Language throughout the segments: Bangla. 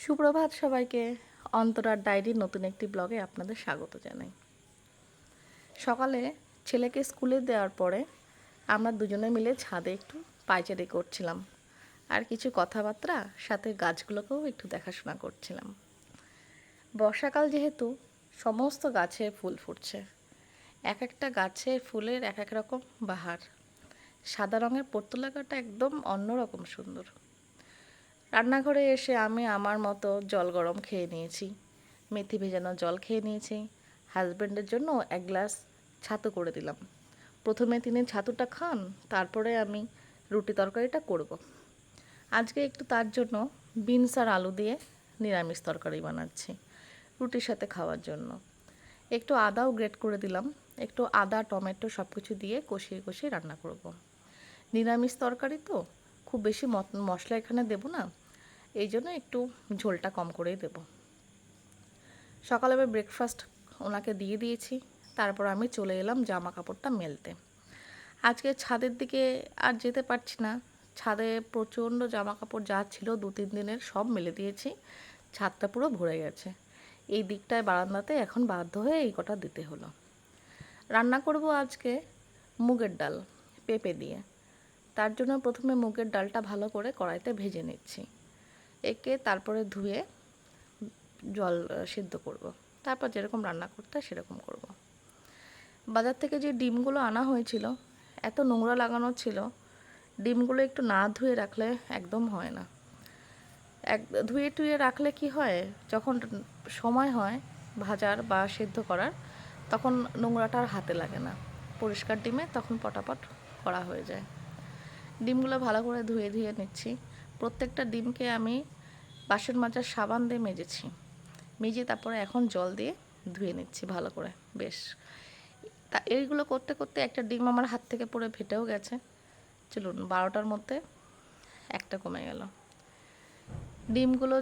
সুপ্রভাত সবাইকে। অন্তরার ডায়েরির নতুন একটি ব্লগে আপনাদের স্বাগত জানাই। সকালে ছেলেকে স্কুলে দেওয়ার পরে আমরা দুজনে মিলে ছাদে একটু পায়চারি করছিলাম, আর কিছু কথাবার্তা, সাথে গাছগুলোকেও একটু দেখাশোনা করছিলাম। বর্ষাকাল যেহেতু, সমস্ত গাছে ফুল ফুটছে। এক একটা গাছের ফুলের এক এক রকম বাহার। সাদা রঙের পর্তুলাকাটা একদম অন্যরকম সুন্দর। রান্নাঘরে এসে আমি আমার মতো জল গরম খেয়ে নিয়েছি, মেথি ভেজানো জল খেয়ে নিয়েছি। হাজব্যান্ডের জন্য এক গ্লাস ছাতু করে দিলাম। প্রথমে তিনি ছাতুটা খান, তারপরে আমি রুটি তরকারিটা করব। আজকে একটু তার জন্য বিনস আর আলু দিয়ে নিরামিষ তরকারি বানাচ্ছি রুটির সাথে খাওয়ার জন্য। একটু আদাও গ্রেট করে দিলাম। একটু আদা টমেটো সব কিছু দিয়ে কষিয়ে কষিয়ে রান্না করব। নিরামিষ তরকারি তো, খুব বেশি মশলা এখানে দেব না, এই জন্য একটু ঝোলটা কম করেই দেব। সকালে আমি ব্রেকফাস্ট ওনাকে দিয়ে দিয়েছি, তারপর আমি চলে এলাম জামা কাপড়টা মেলতে। আজকে ছাদের দিকে আর যেতে পারছি না। ছাদে প্রচণ্ড জামা কাপড় যা ছিল 2-3 দিনের সব মেলে দিয়েছি। ছাদটা পুরো ভরে গেছে। এই দিকটায় বারান্দাতে এখন বাধ্য হয়ে এই কটা দিতে হলো। রান্না করব আজকে মুগের ডাল পেঁপে দিয়ে। তার জন্য প্রথমে মুগের ডালটা ভালো করে কড়াইতে ভেজে নিচ্ছি। একে তারপরে ধুয়ে জল সিদ্ধ করব। তারপর যেরকম রান্না করতে হয় সেরকম করব। বাজার থেকে যে ডিমগুলো আনা হয়েছিল, এত নোংরা লাগানো ছিল, ডিমগুলো একটু না ধুয়ে রাখলে একদম হয় না। ধুয়ে টুয়ে রাখলে কি হয়, যখন সময় হয় ভাজার বা সিদ্ধ করার, তখন নোংরাটা আর হাতে লাগে না। পরিষ্কার ডিমে তখন পটাপট করা হয়ে যায়। ডিমগুলো ভালো করে ধুয়ে ধুয়ে নিচ্ছি। প্রত্যেকটা ডিমকে আমি বাসন মাজার সাবান দিয়ে মেজেছি। মেজে তারপরে এখন জল দিয়ে ধুয়ে নিচ্ছি ভালো করে বেশ। তা এইগুলো করতে করতে একটা ডিম আমার হাত থেকে পড়ে ফেটেও গেছে। চলুন, 12টার মধ্যে একটা কমে গেল। ডিমগুলো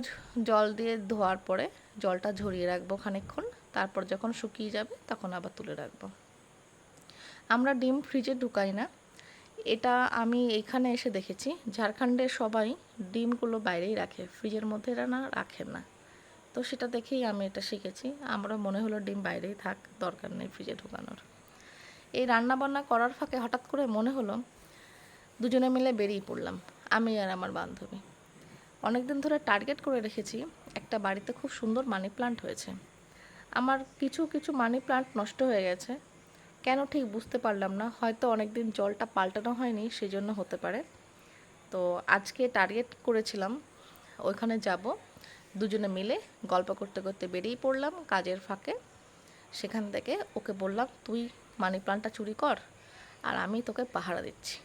জল দিয়ে ধোয়ার পরে জলটা ঝরিয়ে রাখবো খানিকক্ষণ। তারপর যখন শুকিয়ে যাবে তখন আবার তুলে রাখবো। আমরা ডিম ফ্রিজে ঢুকাই না। এটা আমি এইখানে এসে দেখেছি, ঝাড়খণ্ডের সবাই ডিমগুলো বাইরেই রাখে, ফ্রিজের মধ্যে এরা না রাখেন না। তো সেটা দেখেই আমি এটা শিখেছি। আমরা মনে হলো ডিম বাইরেই থাক, দরকার নেই ফ্রিজে ঢোকানোর। এই রান্না বান্না করার ফাঁকে হঠাৎ করে মনে হলো দুজনে মিলে বেরিয়ে পড়লাম, আমি আর আমার বান্ধবী। অনেকদিন ধরে টার্গেট করে রেখেছি, একটা বাড়িতে খুব সুন্দর মানি প্লান্ট হয়েছে। আমার কিছু কিছু মানি প্লান্ট নষ্ট হয়ে গেছে, কেন ঠিক বুঝতে পারলাম না। হয়তো অনেকদিন জলটা পাল্টানো হয়নি, সেজন্য হতে পারে। তো আজকে টার্গেট করেছিলাম ওইখানে যাব। দুজনে মিলে গল্প করতে করতে বেরিয়ে পড়লাম কাজের ফাঁকে। সেখান থেকে ওকে বললাম, তুই মানি প্লান্টটা চুরি কর, আর আমি তোকে পাহারা দিচ্ছি।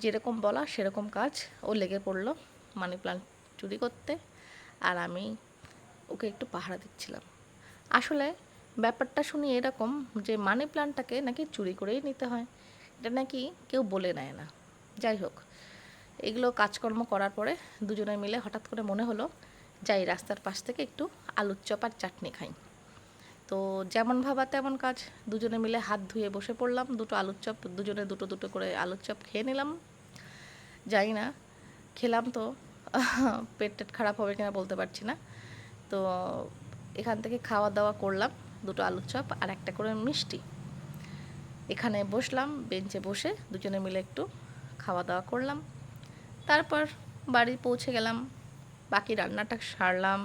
যেরকম বলা সেরকম কাজ। ও লেগে পড়লো মানি প্লান্ট চুরি করতে, আর আমি ওকে একটু পাহারা দিচ্ছিলাম। আসলে ব্যাপারটা শুনি এরকম যে মানি প্লান্টটাকে নাকি চুরি করেই নিতে হয়, এটা নাকি কেউ বলে নেয় না। যাই হোক, এগুলো কাজকর্ম করার পরে দুজনে মিলে হঠাৎ করে মনে হলো যাই রাস্তার পাশ থেকে একটু আলুর চপ আর চাটনি খাই। তো যেমন ভাবা তেমন কাজ, দুজনে মিলে হাত ধুয়ে বসে পড়লাম। দুটো আলুর চপ, দুজনে দুটো দুটো করে আলুর চপ খেয়ে নিলাম। জানি না খেলাম তো পেট টেট খারাপ হবে কিনা বলতে পারছি না। তো এখান থেকে খাওয়া দাওয়া করলাম, দুটো আলুর চপ আর একটা করে মিষ্টি। এখানে বসলাম বেঞ্চে বসে দুজনে মিলে একটু খাওয়া দাওয়া করলাম। তারপর বাড়ি পৌঁছে গেলাম, বাকি রান্নাটা সারলাম।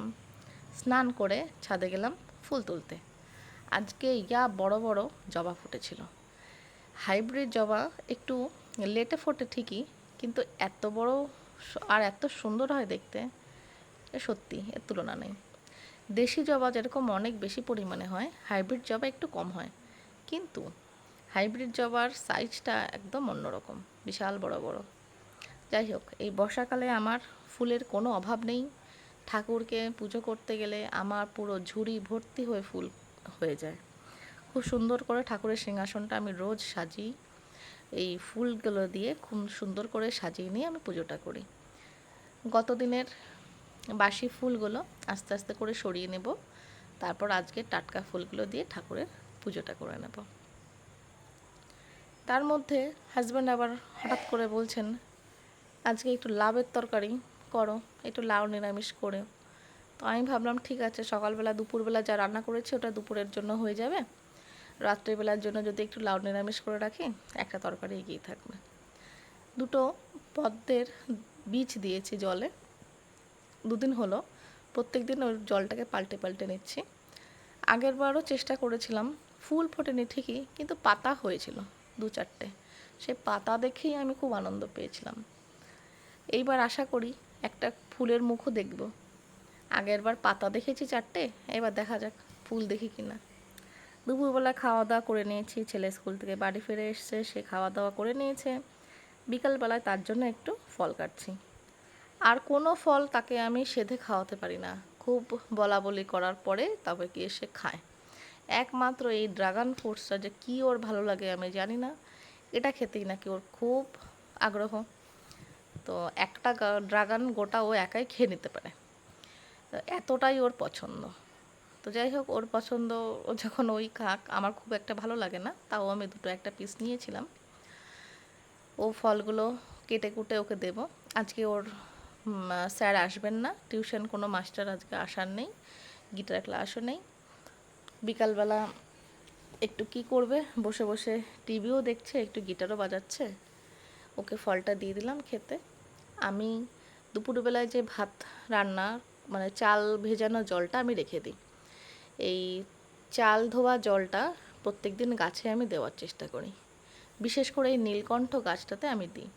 স্নান করে ছাদে গেলাম ফুল তুলতে। আজকে বড় বড় জবা ফুটেছিল। হাইব্রিড জবা একটু লেটে ফোটে ঠিকই, কিন্তু এত বড় আর এত সুন্দর হয় দেখতে, সত্যি এর তুলনা নেই। দেশি জবা যেরকম অনেক বেশি পরিমাণে হয়, হাইব্রিড জবা একটু কম হয়, কিন্তু হাইব্রিড জবার সাইজটা একদম অন্যরকম, বিশাল বড় বড়। যাই হোক, এই বর্ষাকালে আমার ফুলের কোনো অভাব নেই। ঠাকুরকে পুজো করতে গেলে আমার পুরো ঝুড়ি ভর্তি হয়ে ফুল হয়ে যায়। খুব সুন্দর করে ঠাকুরের সিংহাসনটা আমি রোজ সাজিয়ে এই ফুলগুলো দিয়ে খুব সুন্দর করে সাজিয়ে নিয়ে আমি পুজোটা করি। গত দিনের বাসি ফুলগুলো আস্তে আস্তে করে সরিয়ে নেব, তারপর আজকে টাটকা ফুলগুলো দিয়ে ঠাকুরের পুজোটা করে নেব। তার মধ্যে হাজব্যান্ড আবার হঠাৎ করে বলছেন, আজকে একটু লাউয়ের তরকারি করো, একটু লাউ নিরামিষ করে। তো আমি ভাবলাম ঠিক আছে, সকালবেলা দুপুরবেলা যা রান্না করেছি ওটা দুপুরের জন্য হয়ে যাবে, রাত্রিবেলার জন্য যদি একটু লাউ নিরামিষ করে রাখি, একটা তরকারি এগিয়ে থাকবে। দুটো পদ্মের বীজ দিয়েছি জলে, দুদিন হলো। প্রত্যেক দিন ওর জলটাকে পাল্টে পাল্টে নিচ্ছি। আগের বারও চেষ্টা করেছিলাম, ফুল ফোটেনি ঠিকই, কিন্তু পাতা হয়েছিল 2-4টে। সেই পাতা দেখেই আমি খুব আনন্দ পেয়েছিলাম। এইবার আশা করি একটা ফুলের মুখও দেখব। আগেরবার পাতা দেখেছি 4টে, এবার দেখা যাক ফুল দেখি কিনা। দুপুরবেলা খাওয়া দাওয়া করে নিয়েছি, ছেলে স্কুল থেকে বাড়ি ফিরে এসছে, সে খাওয়া দাওয়া করে নিয়েছে। বিকালবেলায় তার জন্য একটু ফল কাটছি। আর কোনো ফল তাকে আমি সেধে খাওয়াতে পারি না, খুব বলা বলি করার পরে তবে গিয়ে সে খায়। একমাত্র এই ড্রাগন ফ্রুটসটা যে কী ওর ভালো লাগে আমি জানি না, এটা খেতেই নাকি ওর খুব আগ্রহ। তো একটা ড্রাগন গোটা ও একাই খেয়ে নিতে পারে, তো এতটাই ওর পছন্দ। তো যাই হোক, ওর পছন্দ, ও যখন ওই খাক, আমার খুব একটা ভালো লাগে না, তাও আমি দুটো একটা পিস নিয়েছিলাম। ও ফলগুলো কেটে কুটে ওকে দেব। আজকে ওর স্যার আসবেন না, টিউশন কোনো মাস্টার আজকে আসার নেই, গিটার ক্লাসও নেই। বিকালবেলা একটু কি করবে, বসে বসে টিভিও দেখছে, একটু গিটারও বাজাচ্ছে। ওকে ফলটা দিয়ে দিলাম খেতে। আমি দুপুরবেলায় যে ভাত রান্না, মানে চাল ভেজানো জলটা আমি রেখে দিই। এই চাল ধোয়া জলটা প্রত্যেক দিন গাছে আমি দেওয়ার চেষ্টা করি, বিশেষ করে এই নীলকণ্ঠ গাছটাতে আমি দিই।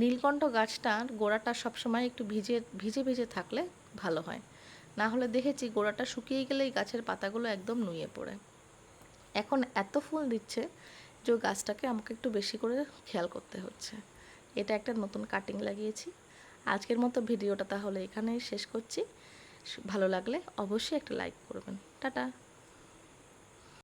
নীলকণ্ঠ গাছটার গোড়াটা সবসময় একটু ভিজে ভিজে ভিজে থাকলে ভালো হয়, না হলে দেখেছি গোড়াটা শুকিয়ে গেলেই গাছের পাতাগুলো একদম নুয়ে পড়ে। এখন এত ফুল দিচ্ছে যে গাছটাকে আমাকে একটু বেশি করে খেয়াল করতে হচ্ছে। এটা একটা নতুন কাটিং লাগিয়েছি। আজকের মতো ভিডিওটা তাহলে এখানেই শেষ করছি। ভালো লাগলে অবশ্যই একটা লাইক করবেন। টাটা।